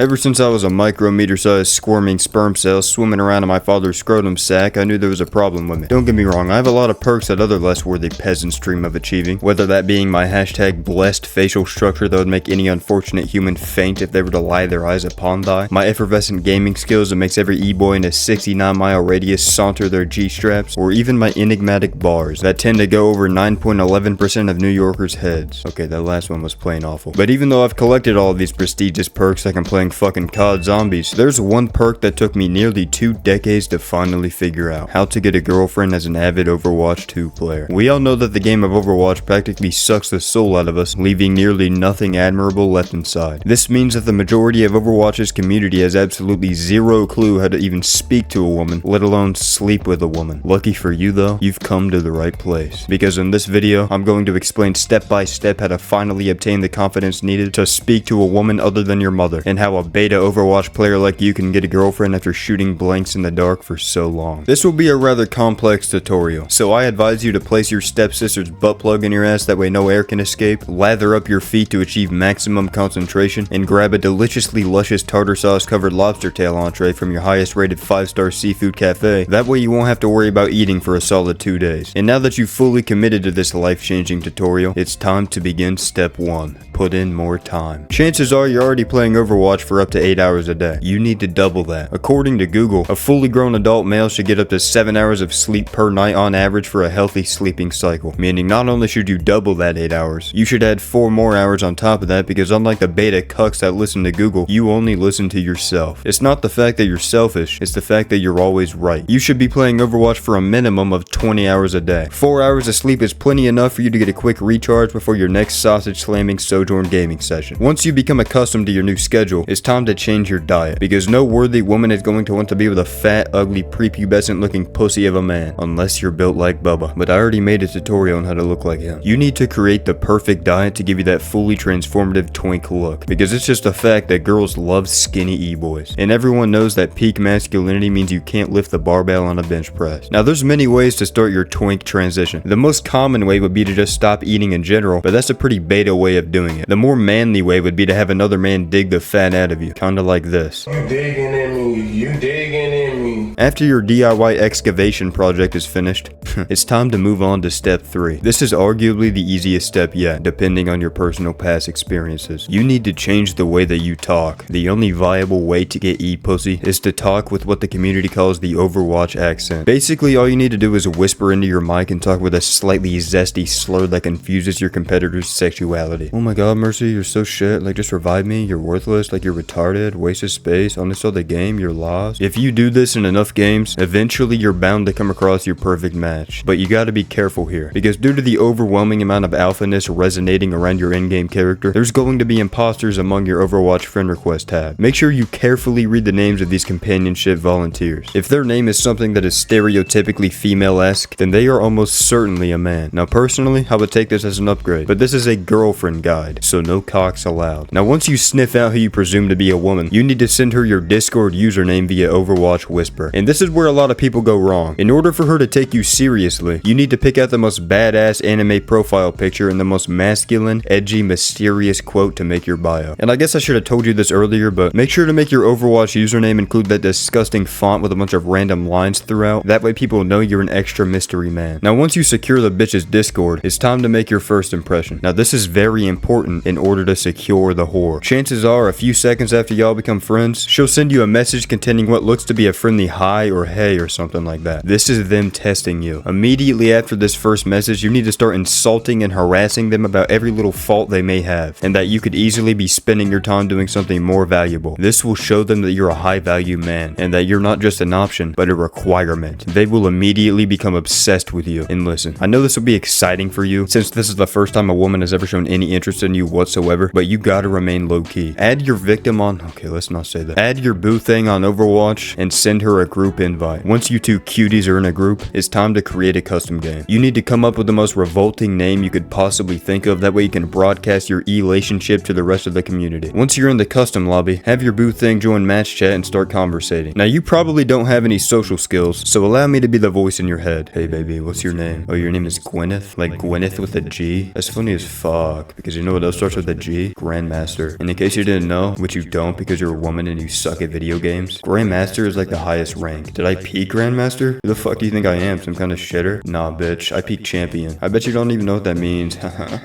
Ever since I was a micrometer-sized squirming sperm cell swimming around in my father's scrotum sack, I knew there was a problem with me. Don't get me wrong, I have a lot of perks that other less worthy peasants dream of achieving, whether that being my hashtag blessed facial structure that would make any unfortunate human faint if they were to lie their eyes upon thy, my effervescent gaming skills that makes every e-boy in a 69-mile radius saunter their G-straps, or even my enigmatic bars that tend to go over 9.11% of New Yorkers' heads. Okay, that last one was plain awful. But even though I've collected all of these prestigious perks like I'm playing fucking COD Zombies, there's one perk that took me nearly 2 decades to finally figure out: how to get a girlfriend as an avid Overwatch 2 player. We all know that the game of Overwatch practically sucks the soul out of us, leaving nearly nothing admirable left inside. This means that the majority of Overwatch's community has absolutely zero clue how to even speak to a woman, let alone sleep with a woman. Lucky for you though, you've come to the right place. Because in this video, I'm going to explain step by step how to finally obtain the confidence needed to speak to a woman other than your mother, and how a beta Overwatch player like you can get a girlfriend after shooting blanks in the dark for so long. This will be a rather complex tutorial, so I advise you to place your stepsister's butt plug in your ass that way no air can escape, lather up your feet to achieve maximum concentration, and grab a deliciously luscious tartar sauce covered lobster tail entree from your highest rated 5-star seafood cafe. That way you won't have to worry about eating for a solid 2 days. And now that you've fully committed to this life-changing tutorial, it's time to begin step 1. Put in more time. Chances are you're already playing Overwatch for up to 8 hours a day. You need to double that. According to Google, a fully grown adult male should get up to 7 hours of sleep per night on average for a healthy sleeping cycle. Meaning not only should you double that 8 hours, you should add 4 more hours on top of that, because unlike the beta cucks that listen to Google, you only listen to yourself. It's not the fact that you're selfish, it's the fact that you're always right. You should be playing Overwatch for a minimum of 20 hours a day. 4 hours of sleep is plenty enough for you to get a quick recharge before your next sausage slamming Sojourn gaming session. Once you become accustomed to your new schedule, it's time to change your diet, because no worthy woman is going to want to be with a fat, ugly, prepubescent looking pussy of a man, unless you're built like Bubba. But I already made a tutorial on how to look like him. You need to create the perfect diet to give you that fully transformative twink look, because it's just a fact that girls love skinny e-boys, and everyone knows that peak masculinity means you can't lift the barbell on a bench press. Now there's many ways to start your twink transition. The most common way would be to just stop eating in general, but that's a pretty beta way of doing it. The more manly way would be to have another man dig the fat out of you, kinda like this. You digging in me, you digging in me. After your DIY excavation project is finished, it's time to move on to step 3. This is arguably the easiest step yet, depending on your personal past experiences. You need to change the way that you talk. The only viable way to get e-pussy is to talk with what the community calls the Overwatch accent. Basically, all you need to do is whisper into your mic and talk with a slightly zesty slur that confuses your competitor's sexuality. Oh my god, Mercy, you're so shit, like just revive me, you're worthless, like you're retarded, waste of space, uninstall the game, you're lost. If you do this in enough games, eventually you're bound to come across your perfect match. But you gotta be careful here, because due to the overwhelming amount of alphaness resonating around your in-game character, there's going to be imposters among your Overwatch friend request tab. Make sure you carefully read the names of these companionship volunteers. If their name is something that is stereotypically female-esque, then they are almost certainly a man. Now personally, I would take this as an upgrade, but this is a girlfriend guide, so no cocks allowed. Now once you sniff out who you presume to be a woman, you need to send her your Discord username via Overwatch Whisper. And this is where a lot of people go wrong. In order for her to take you seriously, you need to pick out the most badass anime profile picture and the most masculine, edgy, mysterious quote to make your bio. And I guess I should have told you this earlier, but make sure to make your Overwatch username include that disgusting font with a bunch of random lines throughout. That way people know you're an extra mystery man. Now once you secure the bitch's Discord, it's time to make your first impression. Now this is very important in order to secure the whore. Chances are a few seconds after y'all become friends, she'll send you a message containing what looks to be a friendly hi or hey or something like that. This is them testing you. Immediately after this first message, you need to start insulting and harassing them about every little fault they may have, and that you could easily be spending your time doing something more valuable. This will show them that you're a high value man, and that you're not just an option, but a requirement. They will immediately become obsessed with you. And listen, I know this will be exciting for you, since this is the first time a woman has ever shown any interest in you whatsoever, but you gotta remain low key. Add your victim on, okay, let's not say that. Add your boo thing on Overwatch and send her a group invite. Once you two cuties are in a group, it's time to create a custom game. You need to come up with the most revolting name you could possibly think of, that way you can broadcast your relationship to the rest of the community. Once you're in the custom lobby, have your boo thing join match chat and start conversating. Now you probably don't have any social skills, so allow me to be the voice in your head. Hey baby, what's your name? Oh, your name is Gwyneth? Like Gwyneth with a G? That's funny as fuck, because you know what else starts with a G? Grandmaster. And in case you didn't know, which you don't because you're a woman and you suck at video games, Grandmaster is like the highest rank. Did I peak Grandmaster? Who the fuck do you think I am? Some kind of shitter? Nah, bitch. I peaked Champion. I bet you don't even know what that means.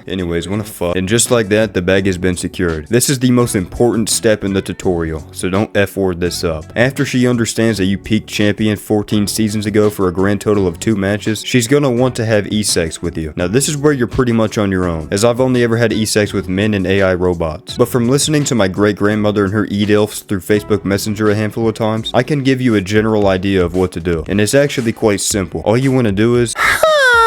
Anyways, wanna fuck. And just like that, the bag has been secured. This is the most important step in the tutorial, so don't F-word this up. After she understands that you peaked Champion 14 seasons ago for a grand total of 2 matches, she's gonna want to have e-sex with you. Now this is where you're pretty much on your own, as I've only ever had e-sex with men and AI robots. But from listening to my great-grandmother and her e-dilfs through Facebook Messenger a handful of times, I can give you a general idea of what to do. And it's actually quite simple. All you want to do is...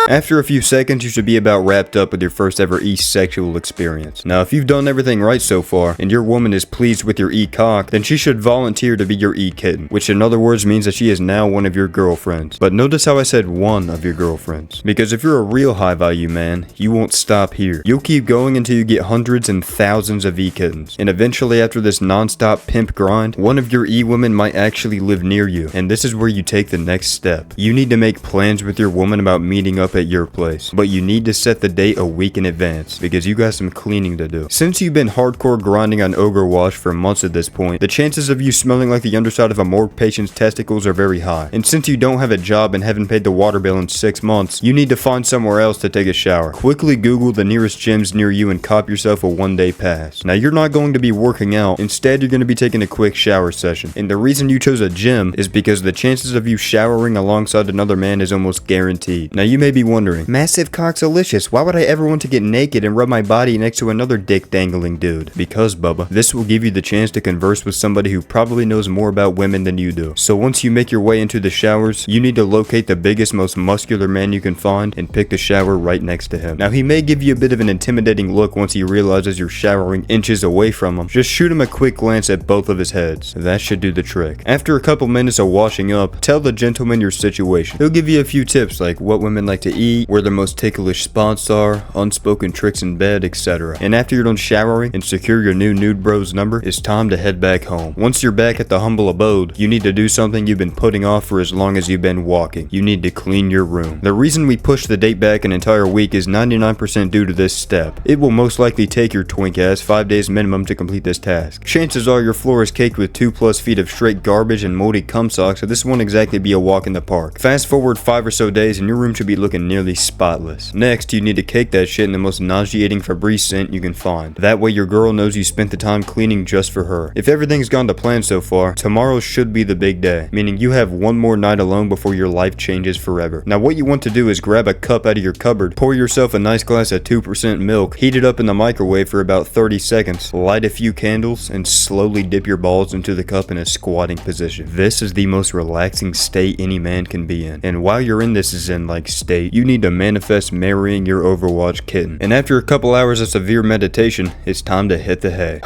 After a few seconds, you should be about wrapped up with your first ever e-sexual experience. Now, if you've done everything right so far, and your woman is pleased with your e-cock, then she should volunteer to be your e-kitten, which in other words means that she is now one of your girlfriends. But notice how I said one of your girlfriends. Because if you're a real high-value man, you won't stop here. You'll keep going until you get hundreds and thousands of e-kittens. And eventually, after this non-stop pimp grind, one of your e-women might actually live near you. And this is where you take the next step. You need to make plans with your woman about meeting up at your place, but you need to set the date a week in advance because you got some cleaning to do. Since you've been hardcore grinding on Overwatch for months at this point, the chances of you smelling like the underside of a morgue patient's testicles are very high. And since you don't have a job and haven't paid the water bill in 6 months, you need to find somewhere else to take a shower. Quickly Google the nearest gyms near you and cop yourself a 1-day pass. Now you're not going to be working out, instead you're going to be taking a quick shower session. And the reason you chose a gym is because the chances of you showering alongside another man is almost guaranteed. Now you may be wondering, massive Noxylicious, why would I ever want to get naked and rub my body next to another dick dangling dude? Because, Bubba, this will give you the chance to converse with somebody who probably knows more about women than you do. So once you make your way into the showers, you need to locate the biggest, most muscular man you can find and pick the shower right next to him. Now he may give you a bit of an intimidating look once he realizes you're showering inches away from him. Just shoot him a quick glance at both of his heads. That should do the trick. After a couple minutes of washing up, tell the gentleman your situation. He'll give you a few tips like what women like to eat, where their most ticklish spots are, unspoken tricks in bed, etc. And after you're done showering and secure your new nude bro's number, it's time to head back home. Once you're back at the humble abode, you need to do something you've been putting off for as long as you've been walking. You need to clean your room. The reason we push the date back an entire week is 99% due to this step. It will most likely take your twink ass 5 days minimum to complete this task. Chances are your floor is caked with 2+ feet of straight garbage and moldy cum socks, so this won't exactly be a walk in the park. Fast forward 5 or so days and your room should be looking nearly spotless. Next, you need to cake that shit in the most nauseating Febreze scent you can find. That way your girl knows you spent the time cleaning just for her. If everything's gone to plan so far, tomorrow should be the big day, meaning you have one more night alone before your life changes forever. Now what you want to do is grab a cup out of your cupboard, pour yourself a nice glass of 2% milk, heat it up in the microwave for about 30 seconds, light a few candles, and slowly dip your balls into the cup in a squatting position. This is the most relaxing state any man can be in. And while you're in this zen-like state, you need to manifest marrying your Overwatch kitten. And after a couple hours of severe meditation, it's time to hit the hay.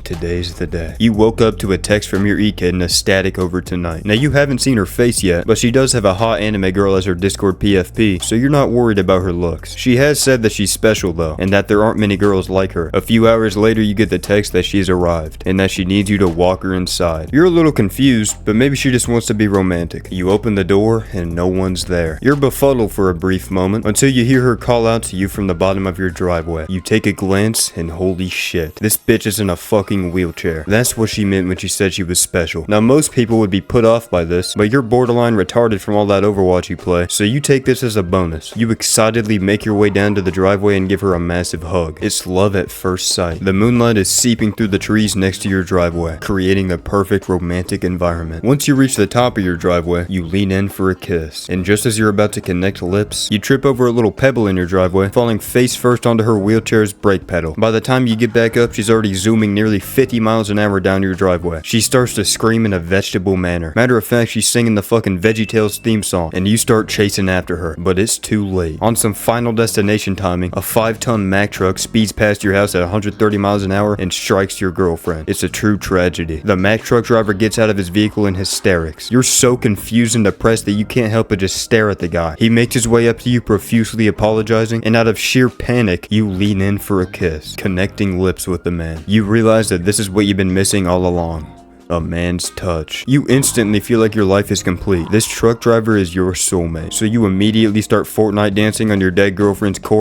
Today's the day. You woke up to a text from your e-kitten ecstatic over tonight. Now you haven't seen her face yet, but she does have a hot anime girl as her Discord PFP, so you're not worried about her looks. She has said that she's special though, and that there aren't many girls like her. A few hours later you get the text that she's arrived, and that she needs you to walk her inside. You're a little confused, but maybe she just wants to be romantic. You open the door, and no one's there. You're befuddled for a brief moment, until you hear her call out to you from the bottom of your driveway. You take a glance, and holy shit, this bitch is in a fucking wheelchair. That's what she meant when she said she was special. Now most people would be put off by this, but you're borderline retarded from all that Overwatch you play, so you take this as a bonus. You excitedly make your way down to the driveway and give her a massive hug. It's love at first sight. The moonlight is seeping through the trees next to your driveway, creating the perfect romantic environment. Once you reach the top of your driveway, you lean in for a kiss, and just as you're about to connect lips, stops. You trip over a little pebble in your driveway, falling face first onto her wheelchair's brake pedal. By the time you get back up, she's already zooming nearly 50 miles an hour down your driveway. She starts to scream in a vegetable manner. Matter of fact, she's singing the fucking VeggieTales theme song, and you start chasing after her, but it's too late. On some Final Destination timing, a 5-ton Mack truck speeds past your house at 130 miles an hour and strikes your girlfriend. It's a true tragedy. The Mack truck driver gets out of his vehicle in hysterics. You're so confused and depressed that you can't help but just stare at the guy. He makes his way up to you profusely apologizing, and out of sheer panic, you lean in for a kiss, connecting lips with the man. You realize that this is what you've been missing all along. A man's touch. You instantly feel like your life is complete. This truck driver is your soulmate. So you immediately start Fortnite dancing on your dead girlfriend's corpse.